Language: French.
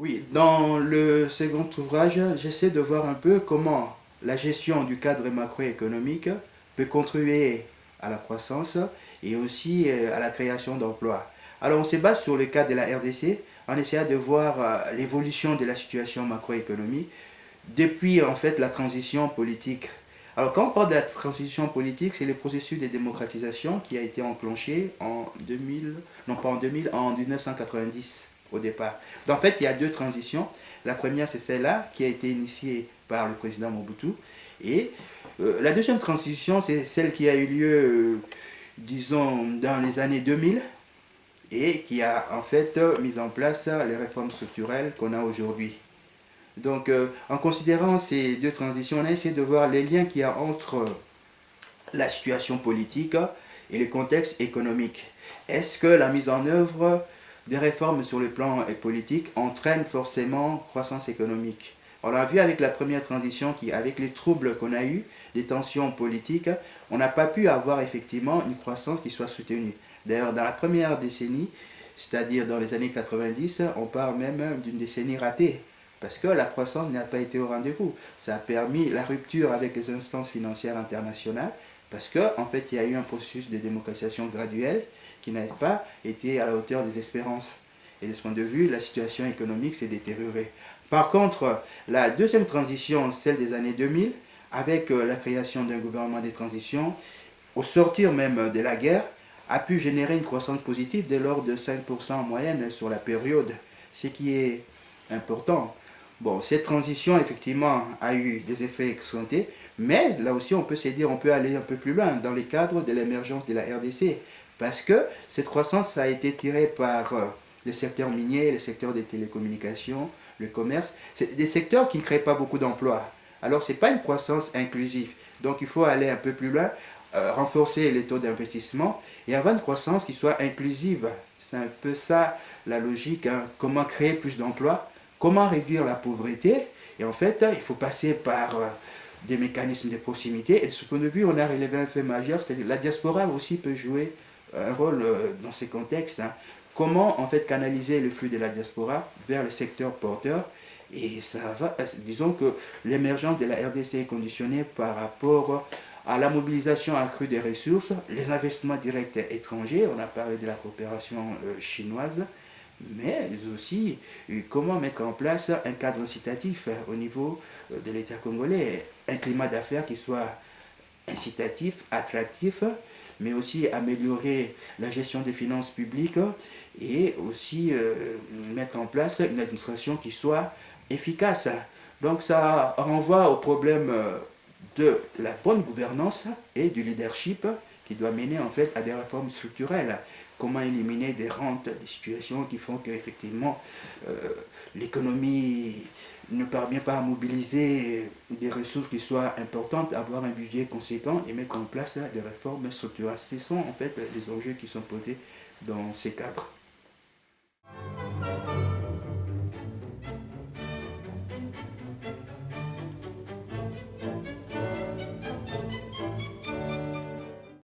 Oui, dans le second ouvrage, j'essaie de voir un peu comment la gestion du cadre macroéconomique peut contribuer à la croissance et aussi à la création d'emplois. Alors on se base sur le cas de la RDC en essayant de voir l'évolution de la situation macroéconomique depuis en fait la transition politique. Alors quand on parle de la transition politique, c'est le processus de démocratisation qui a été enclenché en 2000, non pas en 2000, en 1990 au départ. Donc en fait, il y a deux transitions. La première, c'est celle-là qui a été initiée par le président Mobutu. Et la deuxième transition, c'est celle qui a eu lieu, disons, dans les années 2000 et qui a en fait mis en place les réformes structurelles qu'on a aujourd'hui. Donc, en considérant ces deux transitions, on a essayé de voir les liens qu'il y a entre la situation politique et le contexte économique. Est-ce que la mise en œuvre des réformes sur le plan politique entraîne forcément croissance économique? On l'a vu avec la première transition qui, avec les troubles qu'on a eus, les tensions politiques, on n'a pas pu avoir effectivement une croissance qui soit soutenue. D'ailleurs, dans la première décennie, c'est-à-dire dans les années 90, on parle même d'une décennie ratée parce que la croissance n'a pas été au rendez-vous. Ça a permis la rupture avec les instances financières internationales parce qu'en fait, il y a eu un processus de démocratisation graduelle qui n'a pas été à la hauteur des espérances. Et de ce point de vue, la situation économique s'est détériorée. Par contre, la deuxième transition, celle des années 2000, avec la création d'un gouvernement de transition, au sortir même de la guerre, a pu générer une croissance positive de l'ordre de 5% en moyenne sur la période, ce qui est important. Bon, cette transition, effectivement, a eu des effets escomptés, mais là aussi, on peut se dire, on peut aller un peu plus loin dans le cadre de l'émergence de la RDC, parce que cette croissance a été tirée par le secteur minier, le secteur des télécommunications, le commerce. C'est des secteurs qui ne créent pas beaucoup d'emplois. Alors, ce n'est pas une croissance inclusive. Donc, il faut aller un peu plus loin, renforcer les taux d'investissement et avoir une croissance qui soit inclusive. C'est un peu ça la logique, hein. Comment créer plus d'emplois? Comment réduire la pauvreté? Et en fait, il faut passer par des mécanismes de proximité. Et de ce point de vue, on a relevé un fait majeur, c'est-à-dire que la diaspora aussi peut jouer un rôle dans ces contextes, hein. Comment en fait canaliser le flux de la diaspora vers les secteurs porteurs? Et ça va, disons que l'émergence de la RDC est conditionnée par rapport à la mobilisation accrue des ressources, les investissements directs étrangers, on a parlé de la coopération chinoise, mais aussi comment mettre en place un cadre incitatif au niveau de l'État congolais, un climat d'affaires qui soit incitatif, attractif, mais aussi améliorer la gestion des finances publiques et aussi mettre en place une administration qui soit efficace. Donc ça renvoie au problème de la bonne gouvernance et du leadership qui doit mener en fait à des réformes structurelles. Comment éliminer des rentes, des situations qui font qu'effectivement l'économie ne parvient pas à mobiliser des ressources qui soient importantes, avoir un budget conséquent et mettre en place des réformes structurelles. Ce sont en fait les enjeux qui sont posés dans ces cadres.